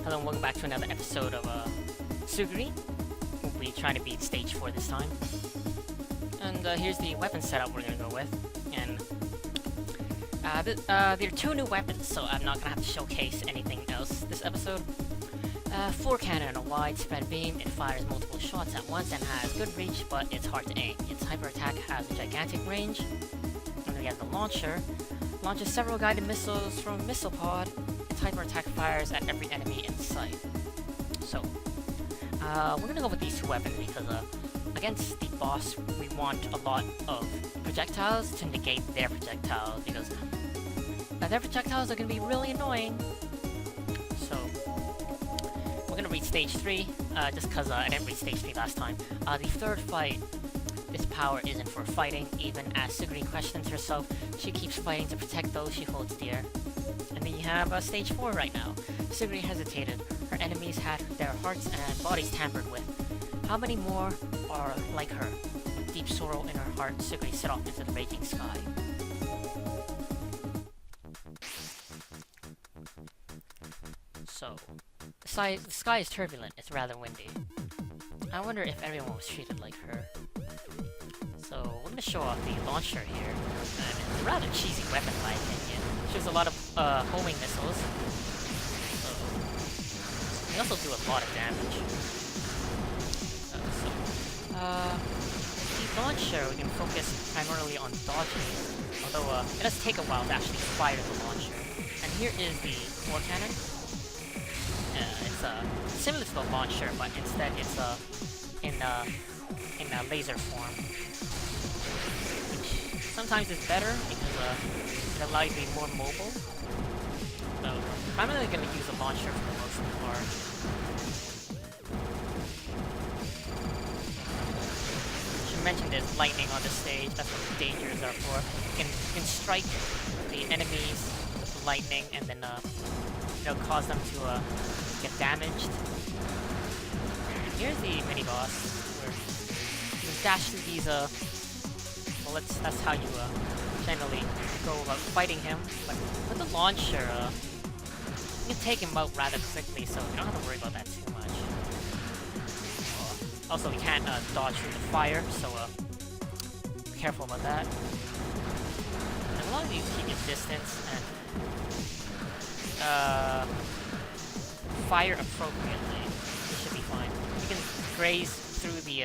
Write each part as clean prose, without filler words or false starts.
Hello and welcome back to another episode of Suguri. We'll be trying to beat stage 4 this time. And here's the weapon setup we're gonna go with. And there are two new weapons, so I'm not gonna have to showcase anything else this episode. 4 cannon and a widespread beam. It fires multiple shots at once and has good reach, but it's hard to aim. Its hyper attack has a gigantic range. And then we have the launcher. Launches several guided missiles from a missile pod. Its hyper attack fires at every enemy in sight. So, we're gonna go with these two weapons because against the boss, we want a lot of projectiles to negate their projectiles because their projectiles are gonna be really annoying. So, we're gonna read stage 3 just because I didn't read stage 3 last time. The third fight. This power isn't for fighting, even as Suguri questions herself, she keeps fighting to protect those she holds dear. And then you have stage 4 right now. Suguri hesitated. Her enemies had their hearts and bodies tampered with. How many more are like her? With deep sorrow in her heart, Suguri set off into the raging sky. So, the sky is turbulent, it's rather windy. I wonder if everyone was treated like her. So, we're gonna show off the launcher here. And it's a rather cheesy weapon in my opinion. Shoots a lot of homing missiles. So, they also do a lot of damage. The launcher, we can focus primarily on dodging. Although, it does take a while to actually fire the launcher. And here is the 4 cannon. It's similar to the launcher, but instead it's in a laser form. Which sometimes is better because it allows you to be more mobile. So I'm really gonna use a launcher for the most part. I should mention there's lightning on the stage. That's what the dangers are for. You can strike the enemies with lightning and then cause them to get damaged. Here's the mini boss where you can dash through these bullets. That's how you generally go about fighting him. But with the launcher, you can take him out rather quickly, so you don't have to worry about that too much. Also, we can't dodge through the fire, so be careful about that. And as long as you keep your distance and fire appropriately, you should be fine. You can graze through the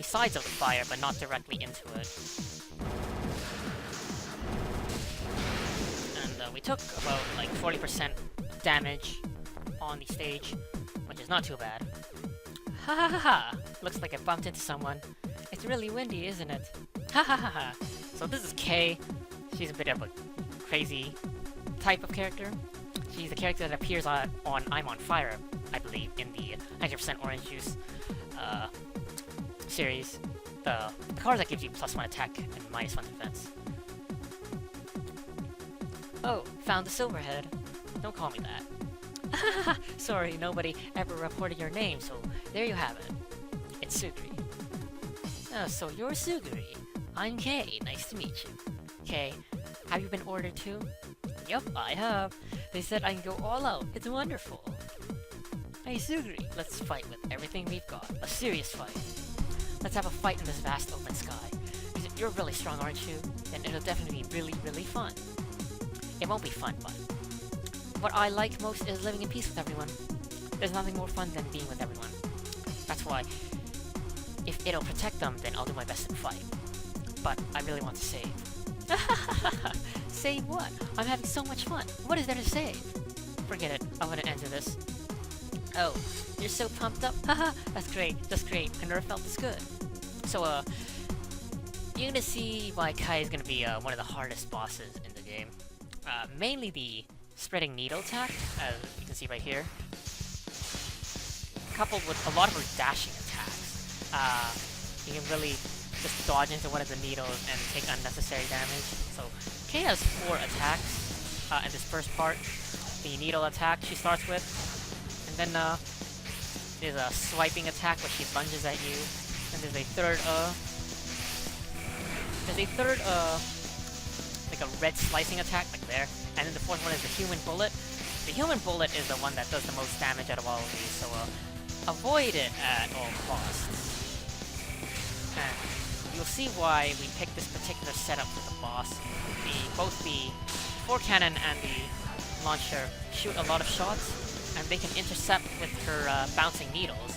sides of the fire, but not directly into it. And we took about like 40% damage on the stage, which is not too bad. Ha ha ha ha! Looks like I bumped into someone. It's really windy, isn't it? Ha ha ha ha! So this is Kay. She's a bit of a crazy type of character. She's the character that appears on I'm on Fire, I believe, in the 100% Orange Juice series. The card that gives you +1 attack and -1 defense. Oh, found the Silverhead. Don't call me that. Sorry, nobody ever reported your name, so there you have it. It's Suguri. Oh, so you're Suguri. I'm Kay. Nice to meet you. Kay, have you been ordered to? Yup, I have. They said I can go all out. It's wonderful. Hey Suguri, let's fight with everything we've got. A serious fight. Let's have a fight in this vast open sky. You're really strong, aren't you? Then it'll definitely be really, really fun. It won't be fun, but what I like most is living in peace with everyone. There's nothing more fun than being with everyone. That's why, if it'll protect them, then I'll do my best to fight. But I really want to save. Save what? I'm having so much fun. What is there to save? Forget it. I'm gonna enter this. Oh, you're so pumped up? Haha, that's great. That's great. I never felt this good. So, you're gonna see why Kai is gonna be one of the hardest bosses in the game. Mainly the spreading needle attack, as you can see right here. Coupled with a lot of her dashing attacks. You can really just dodge into one of the needles and take unnecessary damage. So, Kay has 4 attacks in this first part. The needle attack she starts with. And then there's a swiping attack where she lunges at you. And there's a third like a red slicing attack, like there. And then the fourth one is the human bullet. the human bullet is the one that does the most damage out of all of these, so avoid it at all costs. And you'll see why we picked this particular setup for the boss. Both the four cannon and the launcher shoot a lot of shots, and they can intercept with her bouncing needles.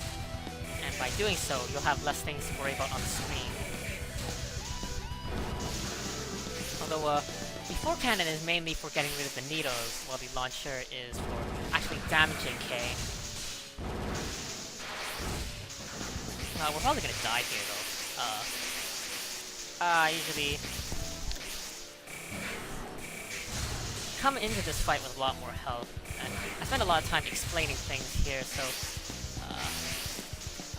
And by doing so, you'll have less things to worry about on the screen. Although, the four cannon is mainly for getting rid of the needles, while the launcher is for actually damaging K. We're probably gonna die here, though. I usually come into this fight with a lot more health, and I spend a lot of time explaining things here, so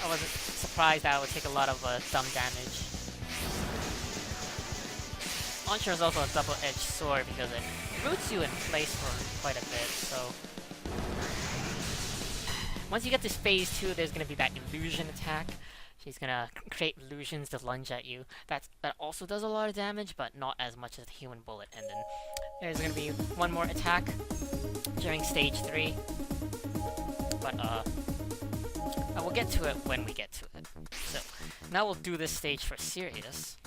I wasn't surprised that I would take a lot of dumb damage. Launcher is also a double-edged sword because it roots you in place for quite a bit, so once you get to phase 2, there's gonna be that illusion attack. She's gonna create illusions to lunge at you. That also does a lot of damage, but not as much as the human bullet. And then there's gonna be one more attack during stage 3. But I will get to it when we get to it. So now we'll do this stage for serious.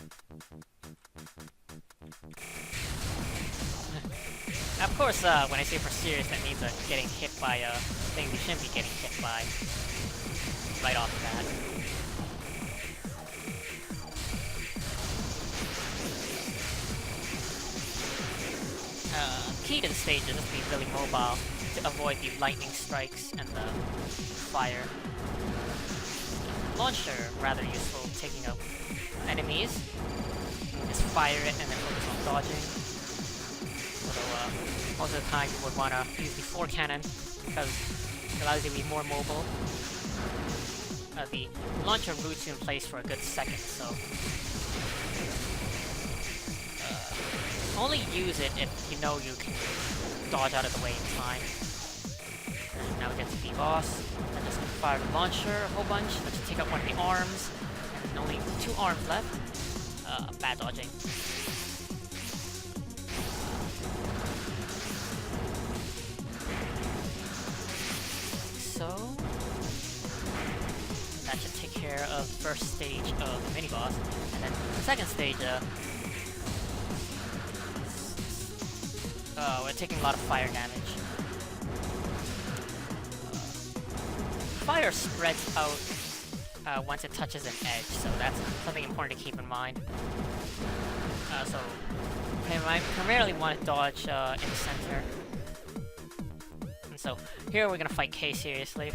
Now, of course, when I say for serious, that means getting hit by things we shouldn't be getting hit by right off the bat. Key to the stage is just be really mobile to avoid the lightning strikes and the fire. Launcher, rather useful taking out enemies. Just fire it and then focus on dodging. Although most of the time you would want to use the four cannon because it allows you to be more mobile. The launcher roots you in place for a good second, so only use it if you know you can dodge out of the way in time. And now we get to the boss. I'm just gonna fire the launcher a whole bunch. Let's take out one of the arms. And only 2 arms left. Bad dodging. So that should take care of the first stage of the mini boss. And then the second stage, we're taking a lot of fire damage. Fire spreads out once it touches an edge, so that's something important to keep in mind. So, I primarily want to dodge in the center. And so, here we're gonna fight K seriously.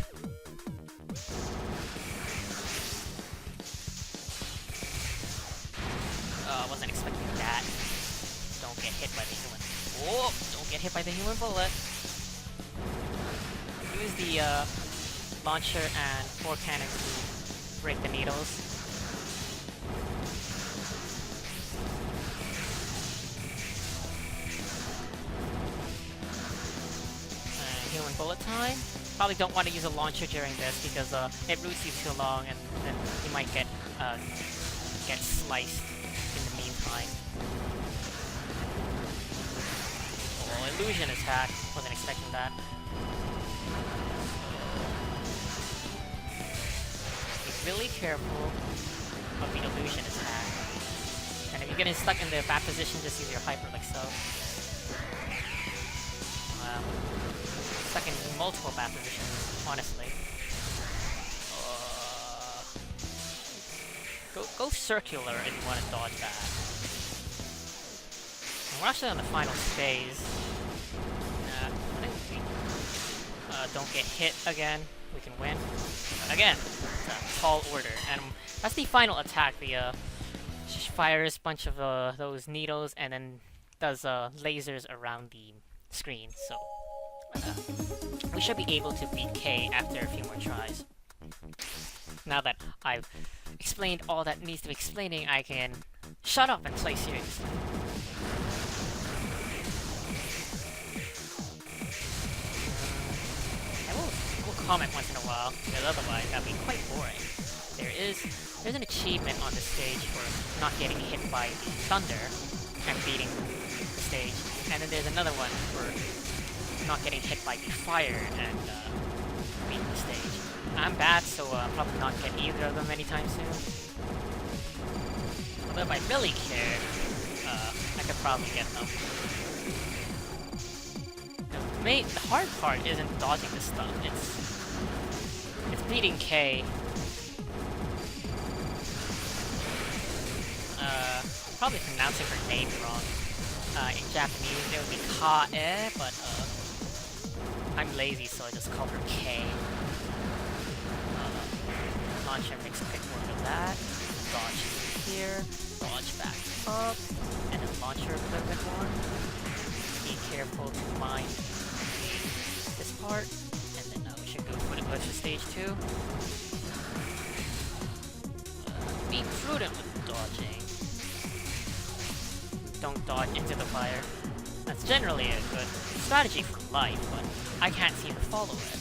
I wasn't expecting that. Don't get hit by the human. Whoa! Don't get hit by the human bullet. Use the launcher and four cannons to break the needles. Human bullet time. Probably don't want to use a launcher during this because it roots you too long, and then you might get sliced in the meantime. Oh, illusion attack. Wasn't expecting that. Be really careful of the illusion attack. And if you're getting stuck in the bad position, just use your hyper like so. Stuck in multiple bad positions, honestly. Go circular if you want to dodge that. And we're actually on the final phase. I think we don't get hit again. We can win. Again, it's a tall order. And that's the final attack. The she fires a bunch of those needles and then does lasers around the screen. So we should be able to beat K after a few more tries. Now that I've explained all that needs to be explaining, I can shut up and play seriously. I will comment once in a while, because otherwise that'd be quite boring. There's an achievement on the stage for not getting hit by the thunder and beating the stage, and then there's another one for not getting hit by the fire and beating the stage. I'm bad, so I'm probably not get either of them anytime soon. Although if I really cared, I could probably get them. The hard part isn't dodging this stuff, it's beating K. Probably pronouncing her name wrong. In Japanese it would be Kae, but I'm lazy, so I just call her K. Launcher makes a quick work of that. Dodge here, dodge back up, and then launcher a little bit more. Be careful to mine this part, and then we should go for the glitch of stage 2. Be prudent with dodging. Don't dodge into the fire. That's generally a good strategy for life, but I can't seem to follow it.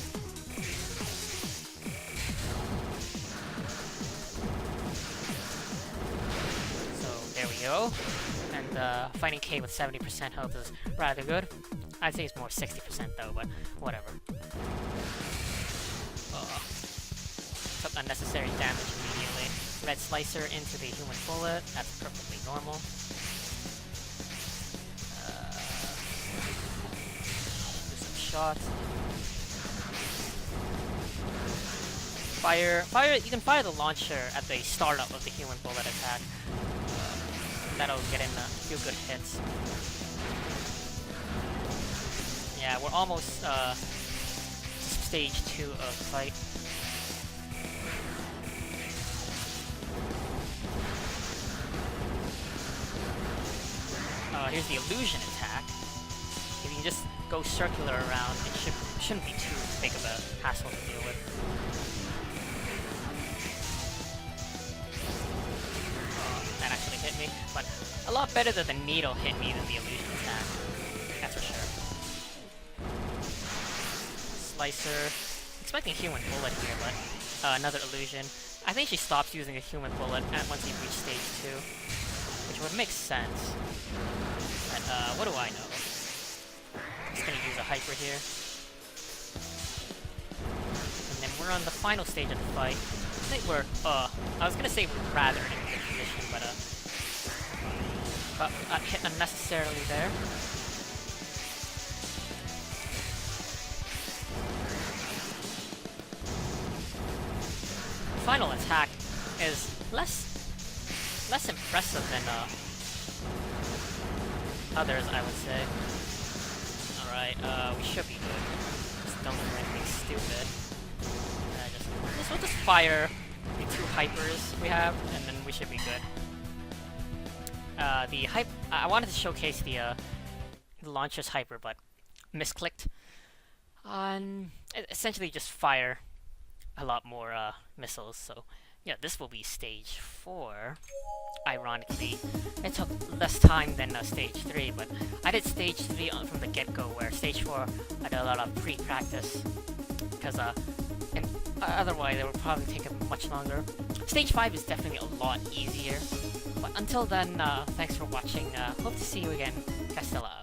So there we go. And fighting K with 70% health is rather good. I'd say it's more 60% though, but whatever. Took unnecessary damage immediately. Red Slicer into the human bullet. That's perfectly normal. Shot. Fire! You can fire the launcher at the startup of the human bullet attack. That'll get in a few good hits. Yeah, we're almost stage 2 of the fight. Here's the illusion attack. If you just go circular around, it shouldn't be too big of a hassle to deal with. That actually hit me, but a lot better that the needle hit me than the illusion attack. That's for sure. Slicer. Expecting a human bullet here, but another illusion. I think she stops using a human bullet once you reach stage 2, which would make sense. But what do I know? Just gonna use a hyper here. And then we're on the final stage of the fight. I think we're, I was gonna say we're rather in a good position, but got hit unnecessarily there. The final attack is less impressive than, others, I would say. Alright, we should be good. Just don't do anything stupid. We'll just fire the 2 hypers we have, and then we should be good. I wanted to showcase the launcher's hyper, but misclicked. Essentially just fire a lot more missiles, so yeah, this will be stage 4. Ironically, it took less time than stage 3, but I did stage 3 from the get-go, where stage 4 I did a lot of pre-practice, because otherwise it would probably take much longer. Stage 5 is definitely a lot easier, but until then, thanks for watching. Hope to see you again. Castella.